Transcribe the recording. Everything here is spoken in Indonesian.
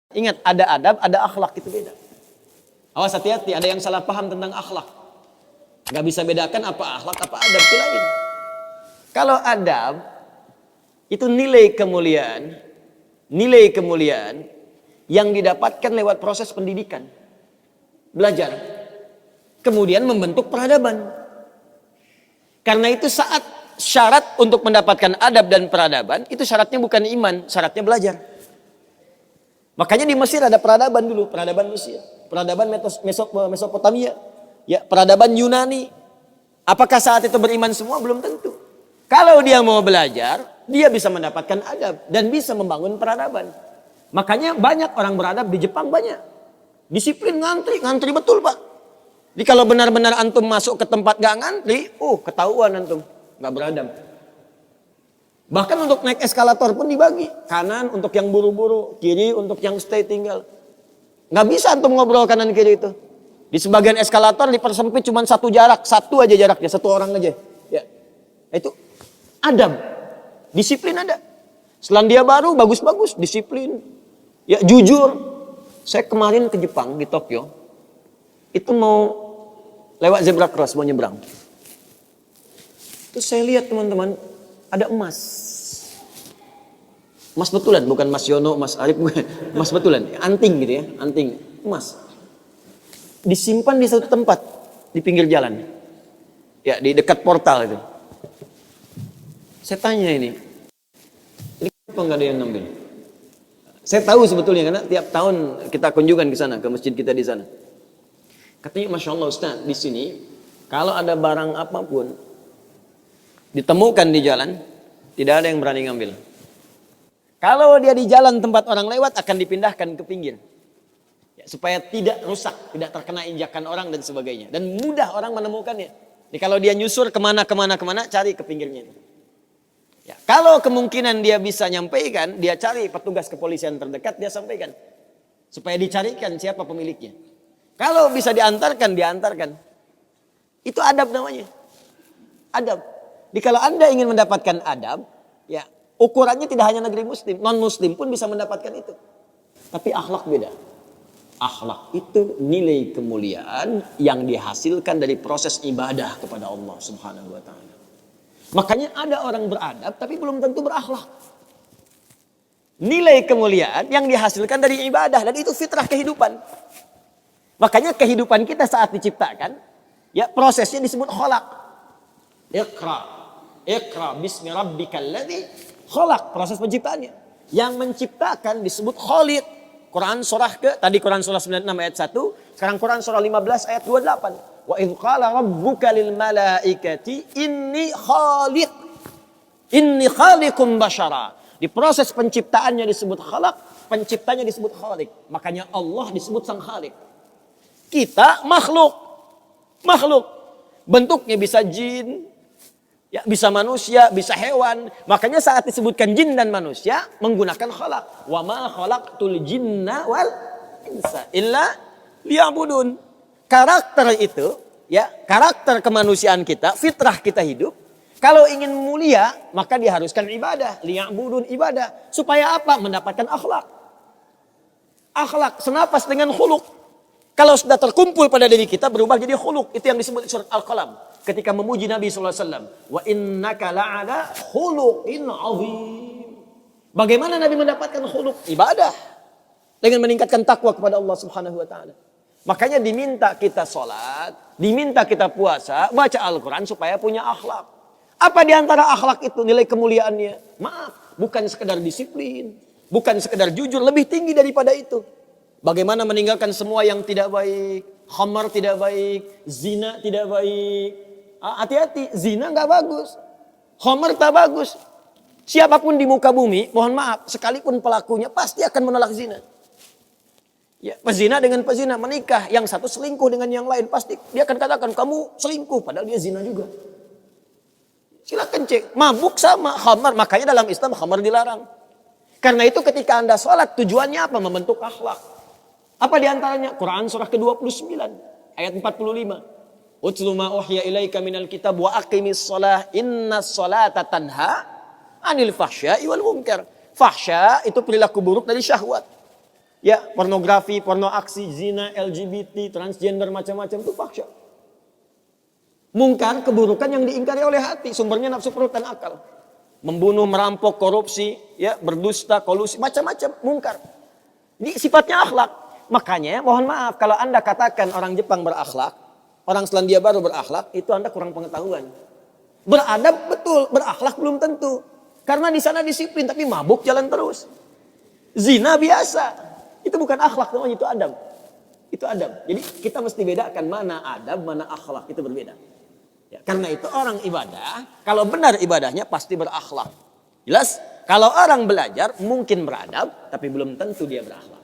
Ingat, ada adab, ada akhlak, itu beda. Awas, hati-hati, ada yang salah paham tentang akhlak. Gak bisa bedakan apa akhlak, apa adab, itu lain. Kalau adab, itu nilai kemuliaan yang didapatkan lewat proses pendidikan. Belajar. Kemudian membentuk peradaban. Karena itu saat syarat untuk mendapatkan adab dan peradaban, itu syaratnya bukan iman, syaratnya belajar. Makanya di Mesir ada peradaban dulu, peradaban Mesir, peradaban Mesopotamia, ya, peradaban Yunani. Apakah saat itu beriman semua? Belum tentu. Kalau dia mau belajar, dia bisa mendapatkan adab dan bisa membangun peradaban. Makanya banyak orang beradab di Jepang, banyak. Disiplin, ngantri betul, Pak. Jadi kalau benar-benar antum masuk ke tempat gak ngantri, ketahuan antum gak beradab. Bahkan untuk naik eskalator pun dibagi. Kanan untuk yang buru-buru, kiri untuk yang stay tinggal. Nggak bisa antum ngobrol kanan kiri itu. Di sebagian eskalator dipersempit cuma satu aja jaraknya, satu orang aja. Ya. Itu adab. Disiplin ada. Selandia Baru bagus-bagus, disiplin. Ya, jujur. Saya kemarin ke Jepang, di Tokyo. Itu mau lewat zebra cross, mau nyebrang. Terus saya lihat teman-teman, ada emas. Emas betulan, bukan Mas Yono, Mas Arif, emas betulan, anting gitu ya, anting, emas. Disimpan di satu tempat, di pinggir jalan. Ya, di dekat portal itu. Saya tanya ini kenapa nggak ada yang ngambil? Saya tahu sebetulnya, karena tiap tahun kita kunjungan ke sana, ke masjid kita di sana. Katanya, Masya Allah Ustaz, di sini, kalau ada barang apapun, ditemukan di jalan, tidak ada yang berani ngambil. Kalau dia di jalan tempat orang lewat, akan dipindahkan ke pinggir. Ya, supaya tidak rusak, tidak terkena injakan orang dan sebagainya. Dan mudah orang menemukannya. Jadi kalau dia nyusur kemana, cari ke pinggirnya. Ya, kalau kemungkinan dia bisa nyampaikan, dia cari petugas kepolisian terdekat, dia sampaikan. Supaya dicarikan siapa pemiliknya. Kalau bisa diantarkan. Itu adab namanya. Adab. Jadi kalau Anda ingin mendapatkan adab, ya ukurannya tidak hanya negeri muslim, non-muslim pun bisa mendapatkan itu. Tapi akhlak beda. Akhlak itu nilai kemuliaan yang dihasilkan dari proses ibadah kepada Allah Subhanahu wa taala. Makanya ada orang beradab tapi belum tentu berakhlak. Nilai kemuliaan yang dihasilkan dari ibadah, dan itu fitrah kehidupan. Makanya kehidupan kita saat diciptakan, ya prosesnya disebut khalaq. Iqra bismi rabbikal ladzi khalaq, proses penciptaannya. Yang menciptakan disebut Khaliq. Quran surah Quran surah 96 ayat 1, sekarang Quran surah 15 ayat 28. Wa idz qala rabbuka lil malaikati inni khaliqum basyara. Di proses penciptaannya disebut khalaq, penciptanya disebut Khaliq. Makanya Allah disebut sang Khaliq. Kita makhluk. Bentuknya bisa jin, ya, bisa manusia, bisa hewan. Makanya saat disebutkan jin dan manusia menggunakan khalaq. Wa ma khalaqtul jinna wal insa illa liya'budun. Karakter itu, ya, karakter kemanusiaan kita, fitrah kita hidup. Kalau ingin mulia, maka diharuskan ibadah, liya'budun, ibadah. Supaya apa? Mendapatkan akhlak. Akhlak senapas dengan khuluq. Kalau sudah terkumpul pada diri kita, berubah jadi khuluq. Itu yang disebut surat Al-Qalam. Ketika memuji Nabi SAW. Wa innaka la'ala khuluqin azim. Bagaimana Nabi mendapatkan khuluq? Ibadah. Dengan meningkatkan takwa kepada Allah Subhanahu wa ta'ala. Makanya diminta kita sholat, diminta kita puasa, baca Al-Quran supaya punya akhlak. Apa diantara akhlak itu nilai kemuliaannya? Maaf, bukan sekedar disiplin. Bukan sekedar jujur, lebih tinggi daripada itu. Bagaimana meninggalkan semua yang tidak baik. Khamar tidak baik, zina tidak baik. Hati-hati, zina nggak bagus. Khamar tak bagus. Siapapun di muka bumi, mohon maaf, sekalipun pelakunya pasti akan menolak zina. Ya, pezina dengan pezina menikah, yang satu selingkuh dengan yang lain, pasti dia akan katakan kamu selingkuh, padahal dia zina juga. Silakan cek, mabuk sama khamar, makanya dalam Islam khamar dilarang. Karena itu ketika Anda sholat, tujuannya apa? Membentuk akhlak. Apa diantaranya? Quran surah ke-29 ayat 45. Utlu ma uhiya ilaika minal kitab wa aqimis shalah innas sholata tanha anil fahsya'i wal munkar. Fahsya itu perilaku buruk dari syahwat. Ya, pornografi, porno aksi, zina, LGBT, transgender, macam-macam itu fahsya. Mungkar, keburukan yang diingkari oleh hati, sumbernya nafsu perut dan akal. Membunuh, merampok, korupsi, ya, berdusta, kolusi, macam-macam mungkar. Ini sifatnya akhlak. Makanya mohon maaf kalau Anda katakan orang Jepang berakhlak, orang Selandia Baru berakhlak, itu Anda kurang pengetahuan. Beradab betul, berakhlak belum tentu. Karena di sana disiplin tapi mabuk jalan terus. Zina biasa. Itu bukan akhlak namanya, itu adab. Itu adab. Jadi kita mesti bedakan mana adab, mana akhlak, itu berbeda. Ya, karena itu orang ibadah, kalau benar ibadahnya pasti berakhlak. Jelas? Kalau orang belajar mungkin beradab, tapi belum tentu dia berakhlak.